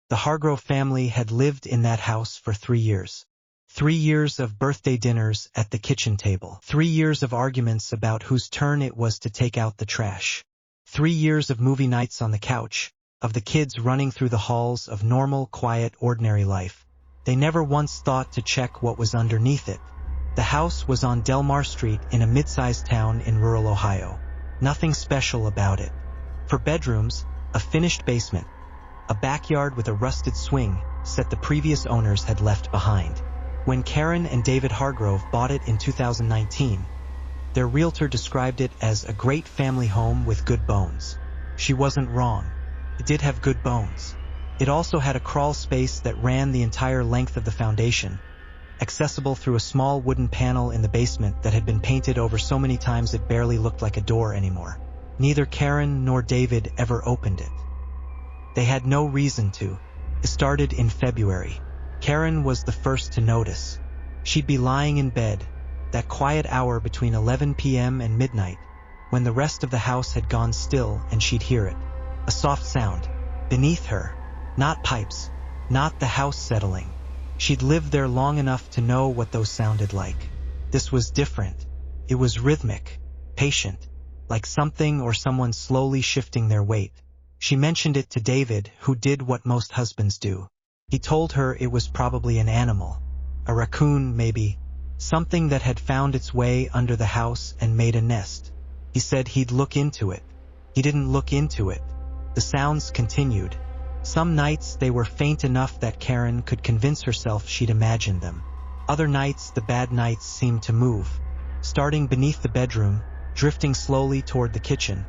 The Hargrove family had lived in that house for 3 years. 3 years of birthday dinners at the kitchen table. 3 years of arguments about whose turn it was to take out the trash. 3 years of movie nights on the couch, of the kids running through the halls of normal, quiet, ordinary life. They never once thought to check what was underneath it. The house was on Delmar Street in a mid-sized town in rural Ohio. Nothing special about it. For bedrooms, a finished basement, a backyard with a rusted swing set the previous owners had left behind. When Karen and David Hargrove bought it in 2019, their realtor described it as a great family home with good bones. She wasn't wrong. It did have good bones. It also had a crawl space that ran the entire length of the foundation, accessible through a small wooden panel in the basement that had been painted over so many times it barely looked like a door anymore. Neither Karen nor David ever opened it. They had no reason to. It started in February. Karen was the first to notice. She'd be lying in bed, that quiet hour between 11 p.m. and midnight, when the rest of the house had gone still, and she'd hear it. A soft sound. Beneath her. Not pipes. Not the house settling. She'd lived there long enough to know what those sounded like. This was different. It was rhythmic, patient, like something or someone slowly shifting their weight. She mentioned it to David, who did what most husbands do. He told her it was probably an animal. A raccoon, maybe. Something that had found its way under the house and made a nest. He said he'd look into it. He didn't look into it. The sounds continued. Some nights they were faint enough that Karen could convince herself she'd imagined them. Other nights the bad nights seemed to move, starting beneath the bedroom, drifting slowly toward the kitchen,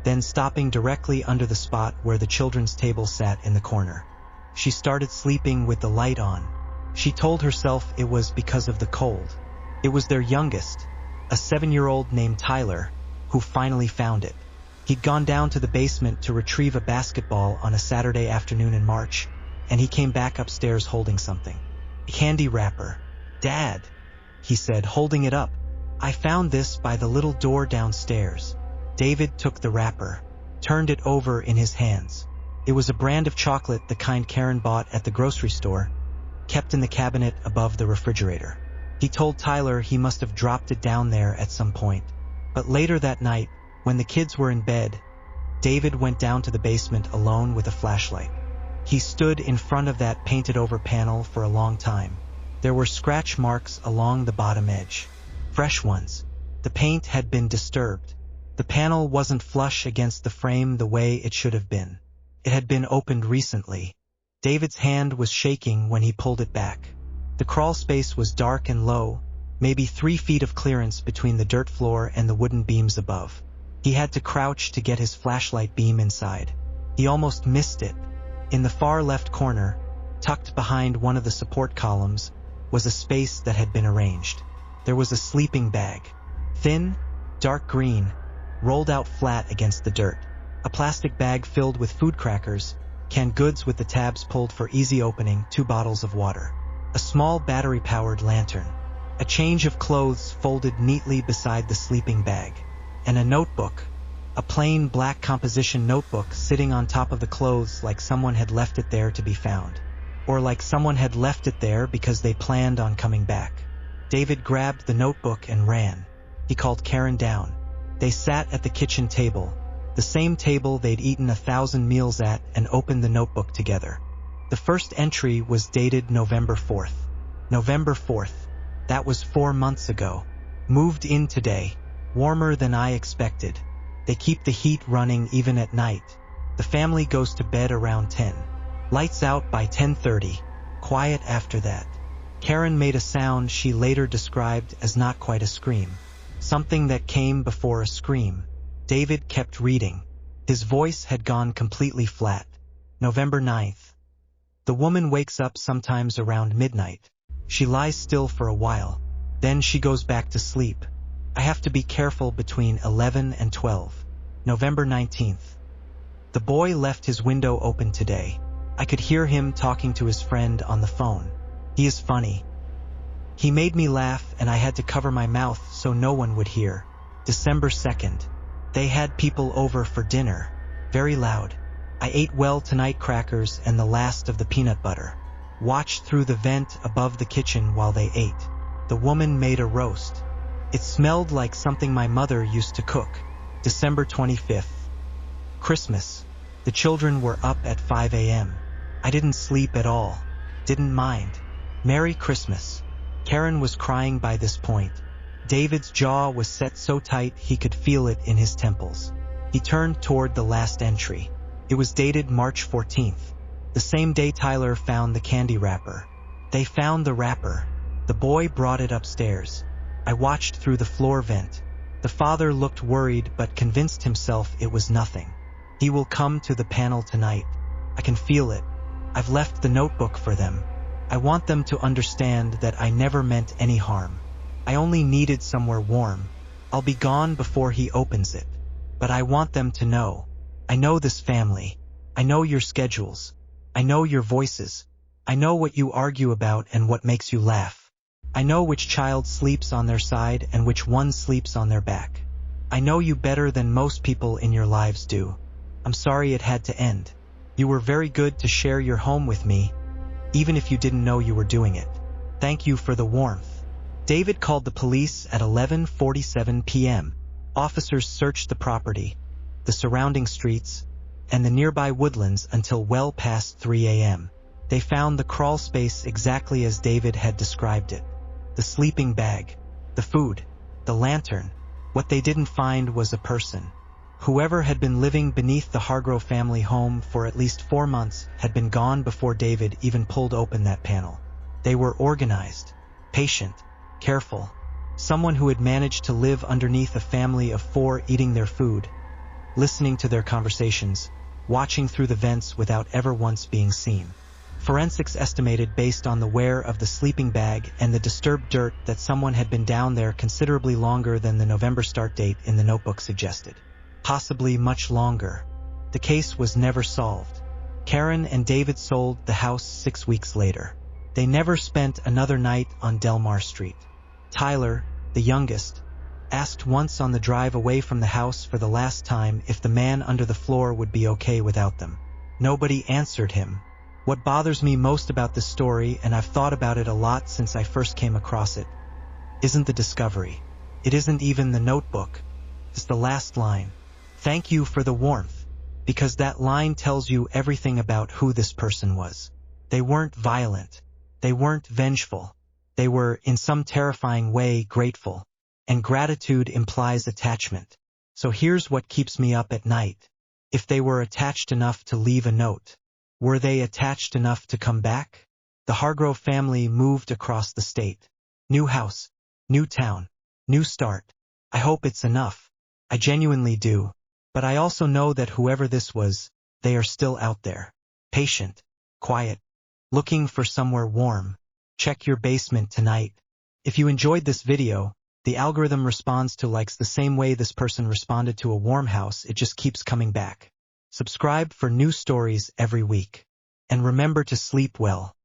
then stopping directly under the spot where the children's table sat in the corner. She started sleeping with the light on. She told herself it was because of the cold. It was their youngest, a 7-year-old named Tyler, who finally found it. He'd gone down to the basement to retrieve a basketball on a Saturday afternoon in March, and he came back upstairs holding something. A candy wrapper. "Dad," he said, holding it up. "I found this by the little door downstairs." David took the wrapper, turned it over in his hands. It was a brand of chocolate, the kind Karen bought at the grocery store, kept in the cabinet above the refrigerator. He told Tyler he must have dropped it down there at some point. But later that night, when the kids were in bed, David went down to the basement alone with a flashlight. He stood in front of that painted-over panel for a long time. There were scratch marks along the bottom edge. Fresh ones. The paint had been disturbed. The panel wasn't flush against the frame the way it should have been. It had been opened recently. David's hand was shaking when he pulled it back. The crawl space was dark and low, maybe 3 feet of clearance between the dirt floor and the wooden beams above. He had to crouch to get his flashlight beam inside. He almost missed it. In the far left corner, tucked behind one of the support columns, was a space that had been arranged. There was a sleeping bag. Thin, dark green, rolled out flat against the dirt. A plastic bag filled with food crackers, canned goods with the tabs pulled for easy opening, 2 bottles of water. A small battery-powered lantern. A change of clothes folded neatly beside the sleeping bag. And a notebook. A plain black composition notebook sitting on top of the clothes, like someone had left it there to be found. Or like someone had left it there because they planned on coming back. David grabbed the notebook and ran. He called Karen down. They sat at the kitchen table, the same table they'd eaten 1,000 meals at, and opened the notebook together. The first entry was dated November 4th. November 4th. That was 4 months ago. Moved in today. Warmer than I expected. They keep the heat running even at night. The family goes to bed around 10. Lights out by 10:30. Quiet after that. Karen made a sound she later described as not quite a scream. Something that came before a scream. David kept reading. His voice had gone completely flat. November 9th. The woman wakes up sometimes around midnight. She lies still for a while. Then she goes back to sleep. I have to be careful between 11 and 12. November 19th. The boy left his window open today. I could hear him talking to his friend on the phone. He is funny. He made me laugh and I had to cover my mouth so no one would hear. December 2nd. They had people over for dinner. Very loud. I ate well tonight crackers and the last of the peanut butter. Watched through the vent above the kitchen while they ate. The woman made a roast. It smelled like something my mother used to cook. December 25th. Christmas. The children were up at 5 a.m. I didn't sleep at all. Didn't mind. Merry Christmas. Karen was crying by this point. David's jaw was set so tight he could feel it in his temples. He turned toward the last entry. It was dated March 14th. The same day Tyler found the candy wrapper. They found the wrapper. The boy brought it upstairs. I watched through the floor vent. The father looked worried but convinced himself it was nothing. He will come to the panel tonight. I can feel it. I've left the notebook for them. I want them to understand that I never meant any harm. I only needed somewhere warm. I'll be gone before he opens it. But I want them to know. I know this family. I know your schedules. I know your voices. I know what you argue about and what makes you laugh. I know which child sleeps on their side and which one sleeps on their back. I know you better than most people in your lives do. I'm sorry it had to end. You were very good to share your home with me, even if you didn't know you were doing it. Thank you for the warmth. David called the police at 11:47 p.m. Officers searched the property, the surrounding streets, and the nearby woodlands until well past 3 a.m. They found the crawl space exactly as David had described it. The sleeping bag, the food, the lantern. What they didn't find was a person. Whoever had been living beneath the Hargrove family home for at least 4 months had been gone before David even pulled open that panel. They were organized, patient, careful. Someone who had managed to live underneath a family of 4 eating their food, listening to their conversations, watching through the vents without ever once being seen. Forensics estimated based on the wear of the sleeping bag and the disturbed dirt that someone had been down there considerably longer than the November start date in the notebook suggested. Possibly much longer. The case was never solved. Karen and David sold the house 6 weeks later. They never spent another night on Delmar Street. Tyler, the youngest, asked once on the drive away from the house for the last time if the man under the floor would be okay without them. Nobody answered him. What bothers me most about this story, and I've thought about it a lot since I first came across it, isn't the discovery. It isn't even the notebook. It's the last line. Thank you for the warmth, because that line tells you everything about who this person was. They weren't violent. They weren't vengeful. They were, in some terrifying way, grateful. And gratitude implies attachment. So here's what keeps me up at night. If they were attached enough to leave a note, were they attached enough to come back? The Hargrove family moved across the state. New house, new town, new start. I hope it's enough. I genuinely do. But I also know that whoever this was, they are still out there. Patient, quiet, looking for somewhere warm. Check your basement tonight. If you enjoyed this video, the algorithm responds to likes the same way this person responded to a warm house. It just keeps coming back. Subscribe for new stories every week. And remember to sleep well.